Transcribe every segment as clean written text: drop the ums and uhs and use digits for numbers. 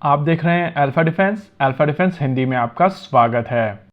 आप देख रहे हैं अल्फा डिफेंस हिंदी में आपका स्वागत है।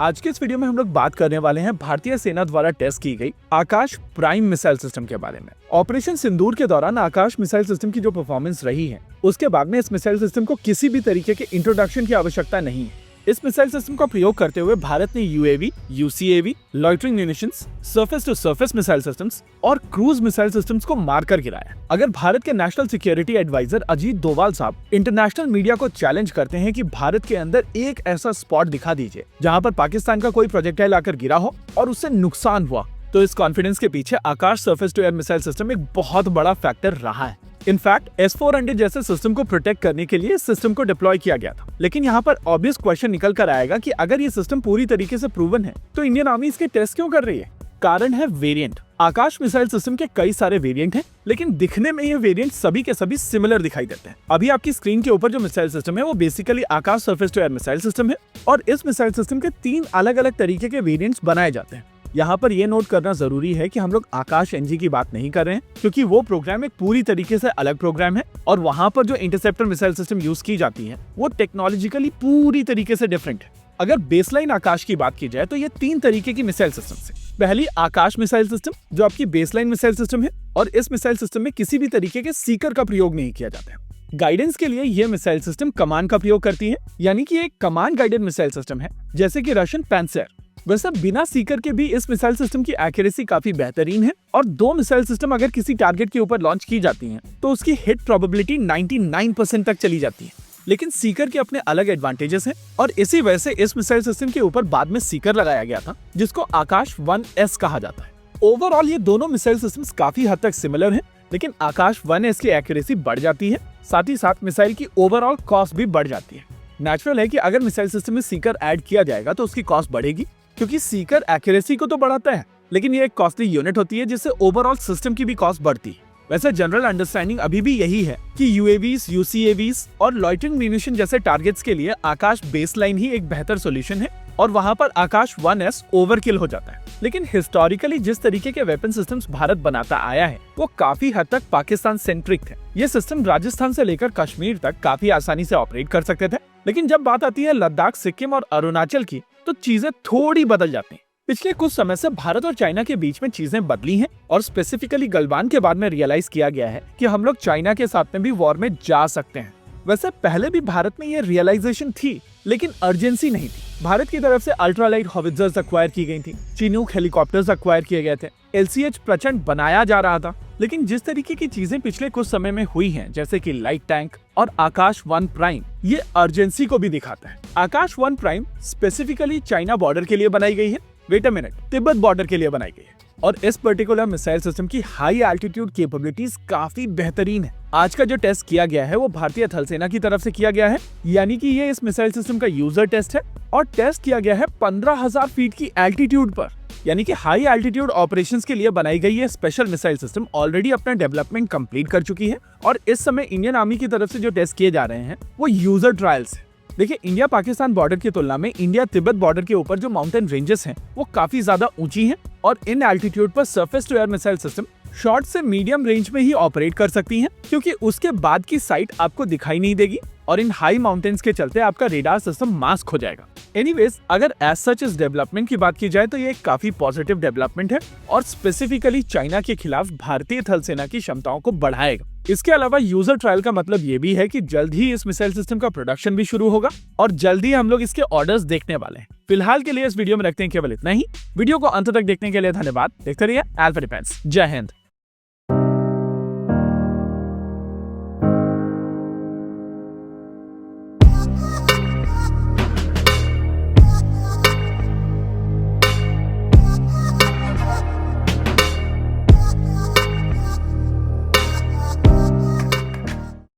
आज के इस वीडियो में हम लोग बात करने वाले हैं भारतीय सेना द्वारा टेस्ट की गई आकाश प्राइम मिसाइल सिस्टम के बारे में। ऑपरेशन सिंदूर के दौरान आकाश मिसाइल सिस्टम की जो परफॉर्मेंस रही है, उसके बाद में इस मिसाइल सिस्टम को किसी भी तरीके के इंट्रोडक्शन की आवश्यकता नहीं है। इस मिसाइल सिस्टम का प्रयोग करते हुए भारत ने UAV, UCAV, loitering munitions, surface to surface missile systems और क्रूज मिसाइल सिस्टम्स को मारकर गिराया। अगर भारत के national security adviser Ajit Doval साहब इंटरनेशनल मीडिया को चैलेंज करते हैं कि भारत के अंदर एक ऐसा स्पॉट दिखा दीजिए जहां पर पाकिस्तान का कोई प्रोजेक्टाइल आकर गिरा हो और उससे नुकसान हुआ, तो इस कॉन्फिडेंस के पीछे Akash surface to air missile system एक बहुत बड़ा फैक्टर रहा है। इनफैक्ट S-400 जैसे सिस्टम को प्रोटेक्ट करने के लिए इस सिस्टम को डिप्लॉय किया गया था। लेकिन यहाँ पर ऑब्वियस क्वेश्चन निकल कर आएगा कि अगर ये सिस्टम पूरी तरीके से प्रूवन है तो इंडियन आर्मी इसके टेस्ट क्यों कर रही है? कारण है वेरिएंट। आकाश मिसाइल सिस्टम के कई सारे वेरिएंट हैं, लेकिन दिखने में ये वेरिएंट सभी के सभी सिमिलर दिखाई देते हैं। अभी आपकी स्क्रीन के ऊपर जो मिसाइल सिस्टम है वो basically Akash surface to air missile system है और इस मिसाइल सिस्टम के 3 अलग अलग तरीके के वेरिएंट्स बनाए जाते हैं। यहाँ पर यह नोट करना जरूरी है कि हम लोग आकाश एनजी की बात नहीं कर रहे हैं, क्योंकि वो प्रोग्राम एक पूरी तरीके से अलग प्रोग्राम है और वहाँ पर जो इंटरसेप्टर मिसाइल सिस्टम यूज की जाती है वो टेक्नोलॉजिकली पूरी तरीके से डिफरेंट है। अगर बेसलाइन आकाश की बात की जाए तो ये 3 तरीके की मिसाइल सिस्टम है। पहली आकाश मिसाइल सिस्टम जो आपकी बेसलाइन मिसाइल सिस्टम है और इस मिसाइल सिस्टम में किसी भी तरीके के सीकर का प्रयोग नहीं किया जाता है। गाइडेंस के लिए यह मिसाइल सिस्टम कमान का प्रयोग करती है, यानी कि एक कमान गाइडेड मिसाइल सिस्टम है जैसे कि रशियन पैंसर। वैसे बिना सीकर के भी इस मिसाइल सिस्टम की एक्यूरेसी काफी बेहतरीन है और 2 मिसाइल सिस्टम अगर किसी टारगेट के ऊपर लॉन्च की जाती हैं तो उसकी हिट प्रोबेबिलिटी 99% तक चली जाती है। लेकिन सीकर के अपने अलग एडवांटेजेस हैं और इसी वजह से इस मिसाइल सिस्टम के ऊपर बाद में सीकर लगाया गया था, जिसको आकाश 1S कहा जाता है। ओवरऑल ये दोनों मिसाइल सिस्टम्स काफी हद तक सिमिलर हैं, लेकिन आकाश 1S की एक्यूरेसी बढ़ जाती है, साथ ही साथ मिसाइल की ओवरऑल कॉस्ट भी बढ़ जाती है। नेचुरल है कि अगर मिसाइल सिस्टम में सीकर ऐड किया जाएगा तो उसकी कॉस्ट बढ़ेगी, क्योंकि सीकर एक्यूरेसी को तो बढ़ाता है, लेकिन ये एक कॉस्टली यूनिट होती है जिससे ओवरऑल सिस्टम की भी कॉस्ट बढ़ती है। वैसे जनरल अंडरस्टैंडिंग अभी भी यही है कि यूएवीज, यूसीएवीज और लॉइटरिंग म्यूनिशन जैसे टारगेट्स के लिए आकाश बेसलाइन ही एक बेहतर सॉल्यूशन है और वहां पर आकाश 1S ओवरकिल हो जाता है। लेकिन हिस्टोरिकली जिस तरीके के वेपन सिस्टम्स भारत बनाता आया है वो काफी हद तक पाकिस्तान सेंट्रिक थे। ये सिस्टम राजस्थान से लेकर कश्मीर तक काफी आसानी से ऑपरेट कर सकते थे, लेकिन जब बात आती है लद्दाख, सिक्किम और अरुणाचल की तो चीजें थोड़ी बदल जाती हैं। पिछले कुछ समय से भारत और चाइना के बीच में चीजें बदली हैं और स्पेसिफिकली गलवान के बाद में रियलाइज किया गया है कि हम लोग चाइना के साथ में भी वॉर में जा सकते हैं। वैसे पहले भी भारत में ये रियलाइजेशन थी, लेकिन अर्जेंसी नहीं थी। भारत की तरफ से अल्ट्रालाइट हॉविट्जर्स एक्वायर की गई थी, चिनूक हेलीकॉप्टर्स एक्वायर किए गए थे, LCH प्रचंड बनाया जा रहा था। लेकिन जिस तरीके की चीजें पिछले कुछ समय में हुई हैं, जैसे कि लाइट टैंक और आकाश 1 प्राइम, ये अर्जेंसी को भी दिखाता है। Akash 1 prime specifically China border के लिए बनाई गई है, wait a minute, Tibet border के लिए बनाई गई है और इस पर्टिकुलर मिसाइल सिस्टम की हाई एल्टीट्यूड कैपेबिलिटीज काफी बेहतरीन है। आज का जो टेस्ट किया गया है वो भारतीय थल सेना की तरफ से किया गया है, यानी कि ये इस मिसाइल सिस्टम का यूजर टेस्ट है और टेस्ट किया गया है 15,000 फीट की एल्टीट्यूड पर, यानी कि हाई एल्टीट्यूड ऑपरेशंस के लिए बनाई गई ये स्पेशल मिसाइल सिस्टम ऑलरेडी अपना डेवलपमेंट कंप्लीट कर चुकी है और इस समय इंडियन आर्मी की तरफ से जो टेस्ट किए जा रहे हैं वो यूजर ट्रायल्स है। देखिए, इंडिया पाकिस्तान बॉर्डर की तुलना में इंडिया तिब्बत बॉर्डर के ऊपर जो माउंटेन रेंजेस हैं वो काफी ज्यादा ऊंची हैं और इन एल्टीट्यूड पर surface to air missile system short से मीडियम रेंज में ही ऑपरेट कर सकती हैं, क्योंकि उसके बाद की साइट आपको दिखाई नहीं देगी और इन हाई माउंटेन्स के चलते आपका रेडार सिस्टम मास्क हो जाएगा। एनीवेज, अगर एज सच इस डेवलपमेंट की बात की जाए तो ये एक काफी पॉजिटिव डेवलपमेंट है और स्पेसिफिकली चाइना के खिलाफ भारतीय थल सेना की क्षमताओं को बढ़ाएगा। इसके अलावा यूजर ट्रायल का मतलब ये भी है कि जल्द ही इस मिसाइल सिस्टम का प्रोडक्शन भी शुरू होगा और जल्द ही हम लोग इसके ऑर्डर्स देखने वाले हैं। फिलहाल के लिए इस वीडियो में रखते हैं केवल इतना ही। वीडियो को अंत तक देखने के लिए धन्यवाद। देखते रहिए अल्फा डिफेंस। जय हिंद।